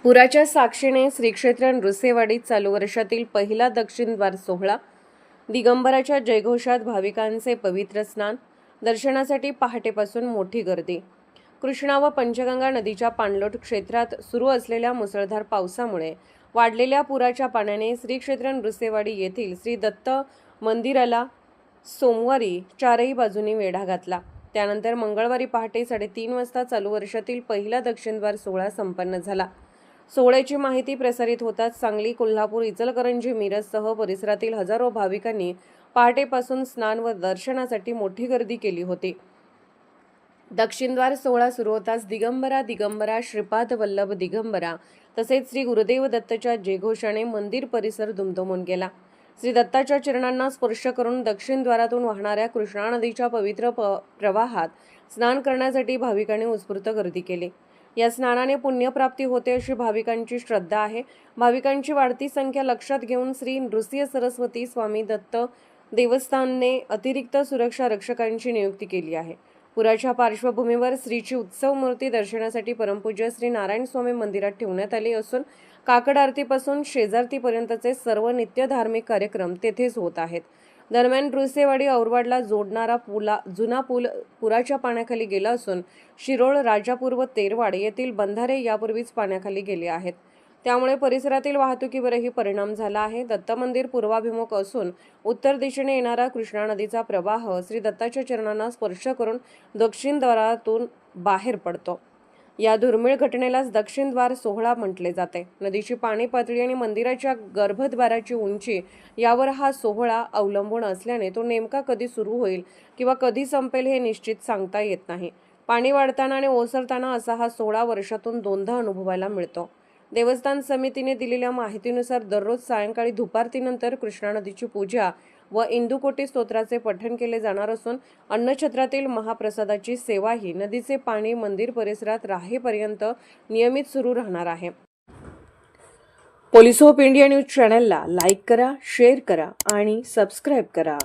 पुराच्या साक्षीने श्रीक्षेत्र नृसिंहवाडीत चालू वर्षातील पहिला दक्षिण द्वार सोहळा. दिगंबराच्या जयघोषात भाविकांचे पवित्र स्नान. दर्शनासाठी पहाटेपासून मोठी गर्दी. कृष्णा व पंचगंगा नदीच्या पाणलोट क्षेत्रात सुरू असलेल्या मुसळधार पावसामुळे वाढलेल्या पुराच्या पाण्याने श्रीक्षेत्र नृसिंहवाडी येथील श्री दत्त मंदिराला सोमवारी चारही बाजूनी वेढा घातला. त्यानंतर मंगळवारी पहाटे 3:30 वाजता चालू वर्षातील पहिला दक्षिणद्वार सोहळा संपन्न झाला. सोहळ्याची माहिती प्रसारित होताच सांगली, कोल्हापूर, इचलकरंजी, मिरजसह परिसरातील हजारो भाविकांनी पहाटेपासून स्नान व दर्शनासाठी मोठी गर्दी केली होती. दक्षिणद्वार सोहळा सुरू होताच दिगंबरा दिगंबरा श्रीपाद वल्लभ दिगंबरा तसेच श्री गुरुदेव दत्तच्या जयघोषाने मंदिर परिसर दुमदुमून गेला. श्री दत्ताच्या चरणांना स्पर्श करून दक्षिणद्वारातून वाहणाऱ्या कृष्णा नदीच्या पवित्र प्रवाहात स्नान करण्यासाठी भाविकांनी उत्स्फूर्त गर्दी केली. या स्नानाने पुण्यप्राप्ती होते अशी भाविकांची श्रद्धा आहे. भाविकांची वाढती संख्या लक्षात घेऊन श्री नृसिंह सरस्वती स्वामी दत्त देवस्थानने अतिरिक्त सुरक्षा रक्षकांची नियुक्ती केली आहे. पुराच्या पार्श्वभूमीवर श्रीची उत्सव मूर्ती दर्शनासाठी परमपूज्य श्री नारायण स्वामी मंदिरात ठेवण्यात आली असून काकड आरतीपासून शेजारतीपर्यंतचे सर्व नित्य धार्मिक कार्यक्रम तेथेच होत आहेत. दरम्यान नृसिंहवाडी औरवाडला जोडणारा जुना पूल पुराच्या पाण्याखाली गेला असून शिरोळ, राजापूर व तेरवाड येथील बंधारे यापूर्वीच पाण्याखाली गेले आहेत. त्यामुळे परिसरातील वाहतुकीवरही परिणाम झाला आहे. दत्त मंदिर पूर्वाभिमुख असून उत्तर दिशेने येणारा कृष्णा नदीचा प्रवाह श्री दत्ताच्या चरणांना स्पर्श करून दक्षिण द्वारातून बाहेर पडतो. या दुर्मिळ घटनेलाच दक्षिण द्वार सोहळा म्हटले जाते. नदीची पाणी पातळी आणि मंदिराच्या गर्भद्वाराची उंची यावर हा सोहळा अवलंबून असल्याने तो नेमका कधी सुरू होईल किंवा कधी संपेल हे निश्चित सांगता येत नाही. पाणी वाढताना आणि ओसरताना असा हा सोहळा वर्षातून दोनदा अनुभवायला मिळतो. देवस्थान समितीने दिलेल्या माहितीनुसार दररोज सायंकाळी धुपारतीनंतर कृष्णा नदीची पूजा व इंदुकोटी स्तोत्राचे पठण केले जाणार असून अन्नछत्रातील महाप्रसादाची सेवाही नदीचे पाणी मंदिर परिसरात राहेपर्यंत नियमित सुरू राहणार आहे. पोलीस ऑफ इंडिया न्यूज चॅनलला लाईक करा, शेअर करा आणि सबस्क्राईब करा.